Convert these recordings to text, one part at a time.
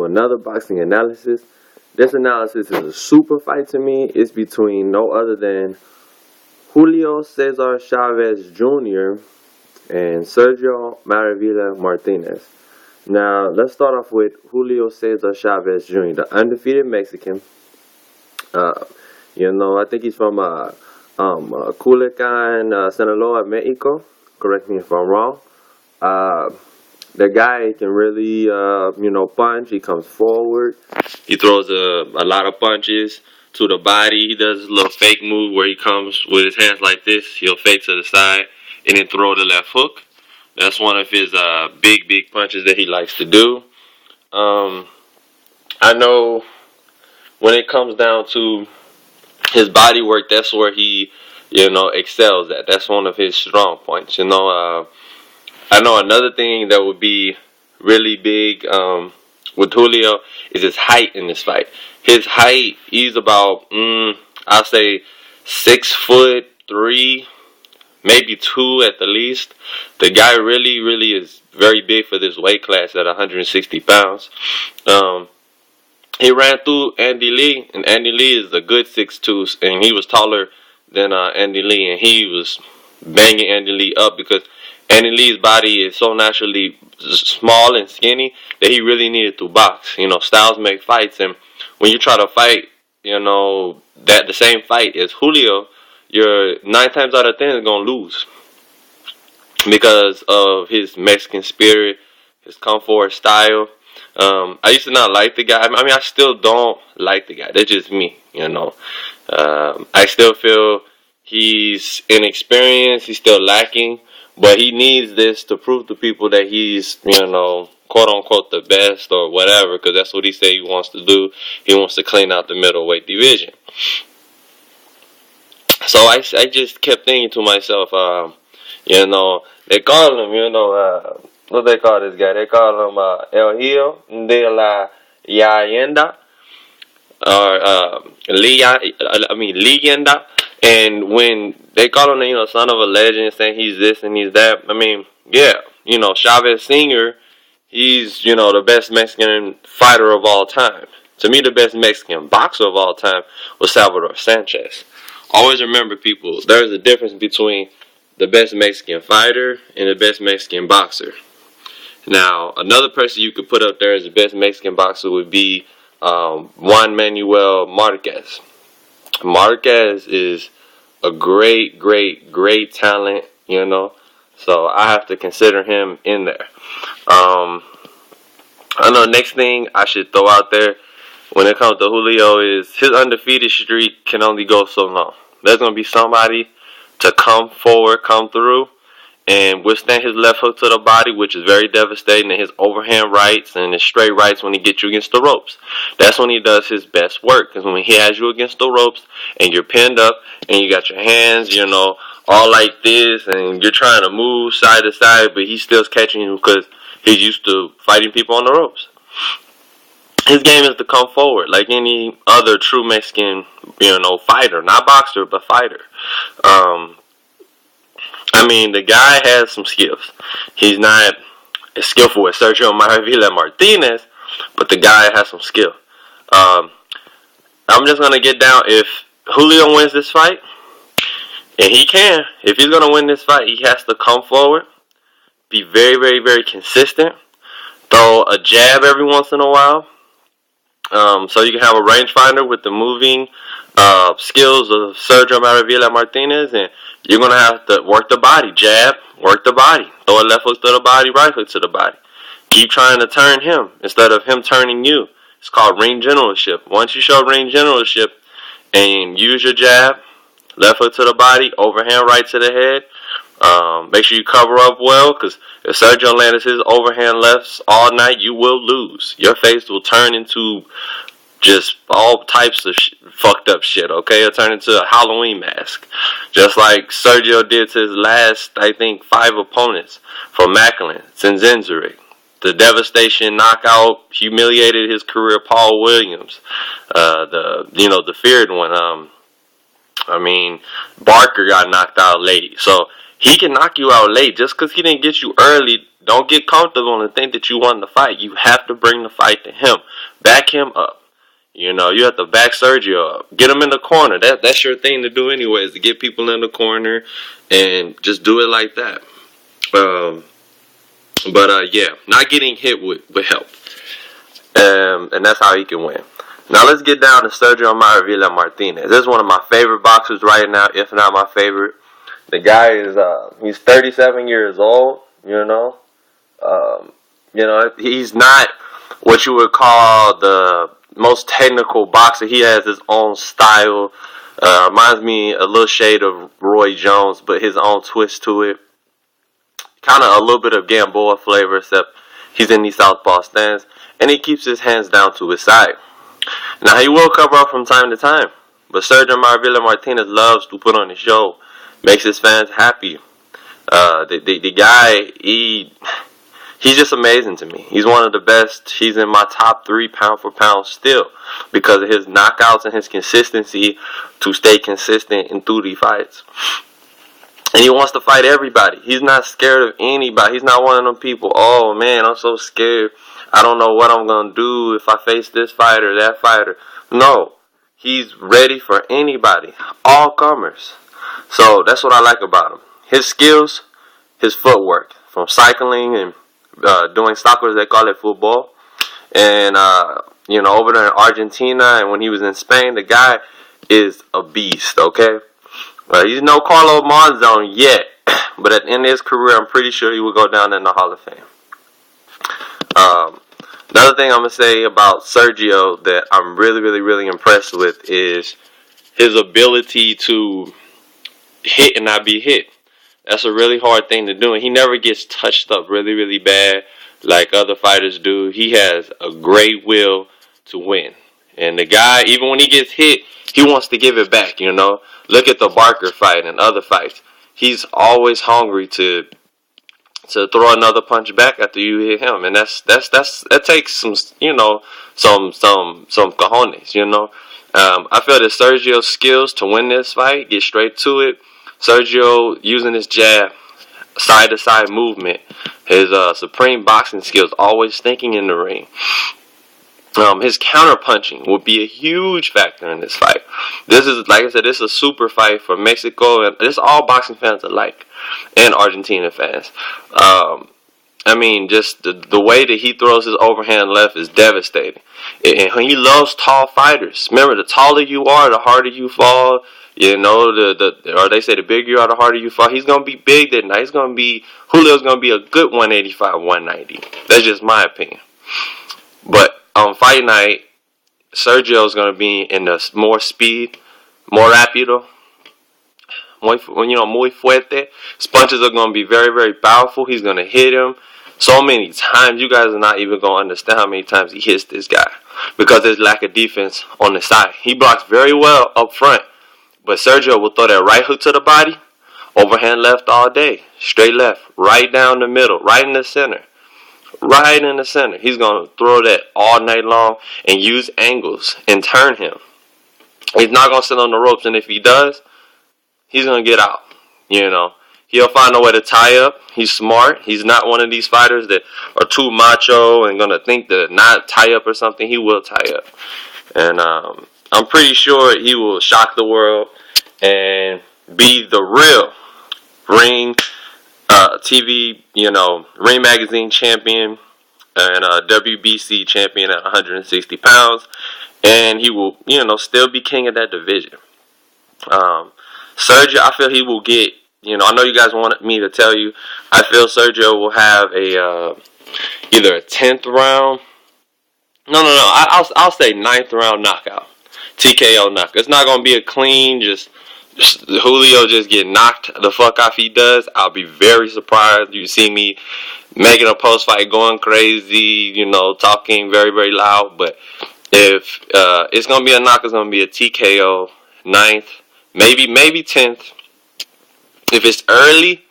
into another boxing analysis. This analysis is a super fight to me. It's between no other than Julio Cesar Chavez Jr. and Sergio Martinez. Now, let's start off with Julio Cesar Chavez Jr., the undefeated Mexican. I think he's from Culiacan, Sinaloa, Mexico. Correct me if I'm wrong. The guy can really, punch. He comes forward. He throws a lot of punches to the body. He does a little fake move where he comes with his hands like this. He'll fake to the side and then throw the left hook. That's one of his big punches that he likes to do. I know when it comes down to his body work, that's where he, excels at. That's one of his strong points. I know another thing that would be really big with Julio is his height in this fight. His height, he's about, I'll say 6'3", maybe 2 at the least. The guy really is very big for this weight class at 160 pounds. He ran through Andy Lee, and Andy Lee is a good 6'2", and he was taller than Andy Lee, and he was banging Andy Lee up because Andy Lee's body is so naturally small and skinny that he really needed to box. Styles make fights, and when you try to fight, that the same fight as Julio, you're 9 times out of 10 is gonna lose because of his Mexican spirit, his come forward style. I used to not like the guy. I still don't like the guy. That's just me, I still feel he's inexperienced. He's still lacking. But he needs this to prove to people that he's, quote unquote the best or whatever, because that's what he said he wants to do. He wants to clean out the middleweight division. So I just kept thinking to myself, they call him, what they call this guy? They call him El Hijo de la Leyenda, or Leyenda. And when they call him, son of a legend, saying he's this and he's that, Chavez Sr., he's, the best Mexican fighter of all time. To me, the best Mexican boxer of all time was Salvador Sanchez. Always remember, people, there's a difference between the best Mexican fighter and the best Mexican boxer. Now, another person you could put up there as the best Mexican boxer would be Juan Manuel Marquez. Marquez is a great talent, so I have to consider him in there. I know next thing I should throw out there when it comes to Julio is his undefeated streak can only go so long. There's going to be somebody to come forward, come through, and withstand his left hook to the body, which is very devastating, and his overhand rights and his straight rights when he gets you against the ropes. That's when he does his best work, because when he has you against the ropes and you're pinned up and you got your hands, all like this, and you're trying to move side to side, but he's still catching you because he's used to fighting people on the ropes. His game is to come forward like any other true Mexican, fighter. Not boxer, but fighter. The guy has some skills. He's not as skillful as Sergio Martinez, but the guy has some skill. I'm just going to get down. If Julio wins this fight, and he can, if he's going to win this fight, he has to come forward, be very consistent, throw a jab every once in a while, so you can have a rangefinder with the moving skills of Sergio Martinez, and you're going to have to work the body, jab, work the body, throw a left hook to the body, right hook to the body. Keep trying to turn him instead of him turning you. It's called ring generalship. Once you show ring generalship and use your jab, left hook to the body, overhand right to the head, make sure you cover up well, because if Sergio lands his overhand lefts all night, you will lose. Your face will turn into just all types of fucked up shit, okay? It'll turn into a Halloween mask. Just like Sergio did to his last, I think, 5 opponents from Macklin, Zinzuri. The devastation knockout humiliated his career. Paul Williams, the feared one. Barker got knocked out late. So he can knock you out late. Just because he didn't get you early Don't get comfortable and think that you won the fight. You have to bring the fight to him. Back him up. You know, you have to back Sergio up. Get him in the corner. That's your thing to do anyways, to get people in the corner and just do it like that. Yeah, not getting hit would help. And that's how he can win. Now let's get down to Sergio Martinez. This is one of my favorite boxers right now, if not my favorite. The guy is he's 37 years old. You know, he's not what you would call the most technical boxer. He has his own style. Reminds me a little shade of Roy Jones, but his own twist to it. Kind of a little bit of Gamboa flavor, except he's in these southpaw stands, and he keeps his hands down to his side. Now, he will cover up from time to time, but Sergio Martinez loves to put on a show, makes his fans happy. The guy, he's just amazing to me. He's one of the best. He's in my top 3 pound for pound still because of his knockouts and his consistency to stay consistent in 30 fights. And he wants to fight everybody. He's not scared of anybody. He's not one of them people, oh man, I'm so scared. I don't know what I'm going to do if I face this fighter, that fighter. No, he's ready for anybody. All comers. So that's what I like about him. His skills, his footwork. From cycling and doing soccer, as they call it, football. And, over there in Argentina and when he was in Spain, the guy is a beast, okay? He's no Carlo Monzon yet, but at the end of his career, I'm pretty sure he will go down in the Hall of Fame. Another thing I'm going to say about Sergio that I'm really, really, really impressed with is his ability to hit and not be hit. That's a really hard thing to do, and he never gets touched up really, really bad like other fighters do. He has a great will to win. And the guy, even when he gets hit, he wants to give it back, you know. Look at the Barker fight and other fights. He's always hungry to throw another punch back after you hit him, and that takes some, some cojones, you know. I feel that Sergio's skills to win this fight, get straight to it. Sergio using his jab, side to side movement, his supreme boxing skills, always thinking in the ring. His counter-punching will be a huge factor in this fight. This is, like I said, this is a super fight for Mexico, and this is all boxing fans alike, and Argentina fans. Just the way that he throws his overhand left is devastating. And he loves tall fighters. Remember, the taller you are, the harder you fall. You know, or they say the bigger you are, the harder you fall. He's going to be big that night. Julio's going to be a good 185, 190. That's just my opinion. But on fight night, Sergio's going to be in the more speed, more rápido, muy fuerte. His punches are going to be very, very powerful. He's going to hit him so many times. You guys are not even going to understand how many times he hits this guy because there's lack of defense on the side. He blocks very well up front, but Sergio will throw that right hook to the body, overhand left all day, straight left, right down the middle, right in the center. Right in the center. He's going to throw that all night long and use angles and turn him. He's not going to sit on the ropes, and if he does, he's going to get out. You know, he'll find a way to tie up. He's smart. He's not one of these fighters that are too macho and going to think to not tie up or something. He will tie up. And I'm pretty sure he will shock the world and be the real ring TV, Ring Magazine champion and WBC champion at 160 pounds. And he will, still be king of that division. Sergio, I feel he will get, I know you guys wanted me to tell you, I feel Sergio will have either a 10th round. No. I'll say 9th round knockout. TKO knockout. It's not going to be a clean, just Julio just get knocked the fuck off. He does. I'll be very surprised. You see me making a post fight, going crazy, talking very, very loud. But if it's gonna be a knock, it's gonna be a TKO, 9th, maybe 10th. If it's early,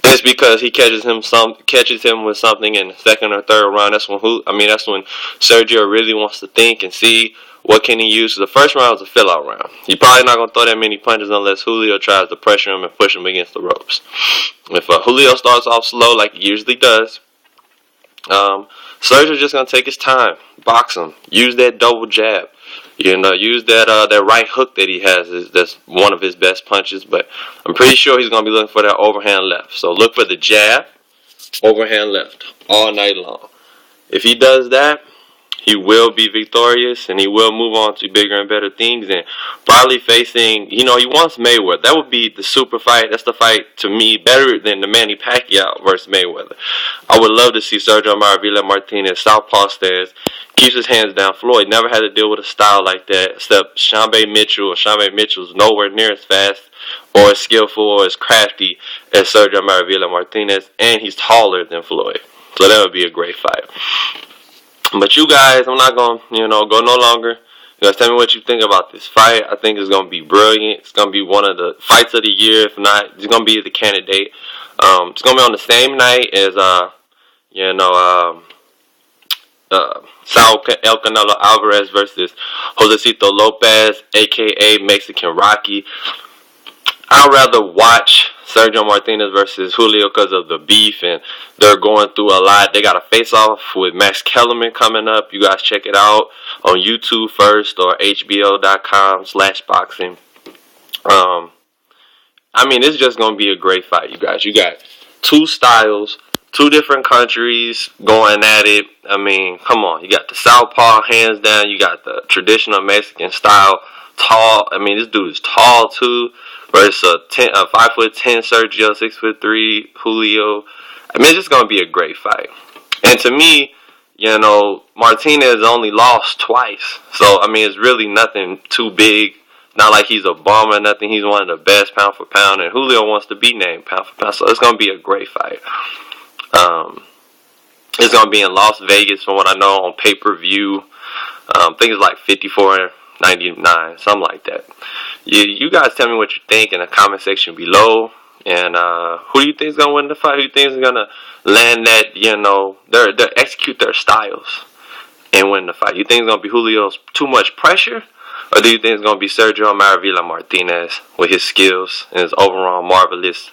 it's because he catches him with something in the 2nd or 3rd round. That's when Sergio really wants to think and see what can he use. The first round is a fill-out round. He's probably not going to throw that many punches unless Julio tries to pressure him and push him against the ropes. If Julio starts off slow like he usually does, Sergio's just gonna take his time, box him, use that double jab, use that right hook that he has. That's one of his best punches. But I'm pretty sure he's gonna be looking for that overhand left. So look for the jab, overhand left all night long. If he does that, he will be victorious, and he will move on to bigger and better things, and probably facing, he wants Mayweather. That would be the super fight. That's the fight, to me, better than the Manny Pacquiao versus Mayweather. I would love to see Sergio Martinez, southpaw stance, keeps his hands down. Floyd never had to deal with a style like that, except Shambe Mitchell. Shambe Mitchell's nowhere near as fast or as skillful or as crafty as Sergio Martinez, and he's taller than Floyd. So that would be a great fight. But you guys, I'm not going to, go no longer. You guys tell me what you think about this fight. I think it's going to be brilliant. It's going to be one of the fights of the year. If not, it's going to be the candidate. It's going to be on the same night as, Saul El Canelo Alvarez versus Josecito Lopez, a.k.a. Mexican Rocky. I'd rather watch Sergio Martinez versus Julio because of the beef, and they're going through a lot. They got a face-off with Max Kellerman coming up. You guys check it out on YouTube first or hbo.com/boxing. It's just going to be a great fight, you guys. You got two styles, two different countries going at it. Come on. You got the southpaw, hands down. You got the traditional Mexican style, tall. This dude is tall, too. Versus a 5'10" Sergio, 6'3" Julio. It's just gonna be a great fight. And to me, Martinez only lost twice, so it's really nothing too big. Not like he's a bum or nothing. He's one of the best pound for pound, and Julio wants to be named pound for pound. So it's gonna be a great fight. It's gonna be in Las Vegas, from what I know, on pay-per-view. I think it's like $54.99, something like that. You guys tell me what you think in the comment section below. And who do you think is going to win the fight? Who do you think is going to land that, they execute their styles and win the fight? You think it's going to be Julio's too much pressure? Or do you think it's going to be Sergio Martinez with his skills and his overall marvelous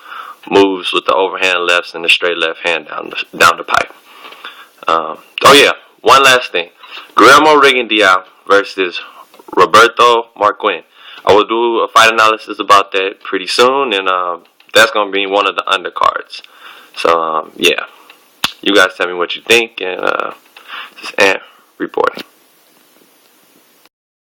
moves with the overhand lefts and the straight left hand down the pipe? One last thing. Guillermo Rigondeaux versus Roberto Marquez. I will do a fight analysis about that pretty soon, and that's going to be one of the undercards. So, you guys tell me what you think, and this is Ant reporting.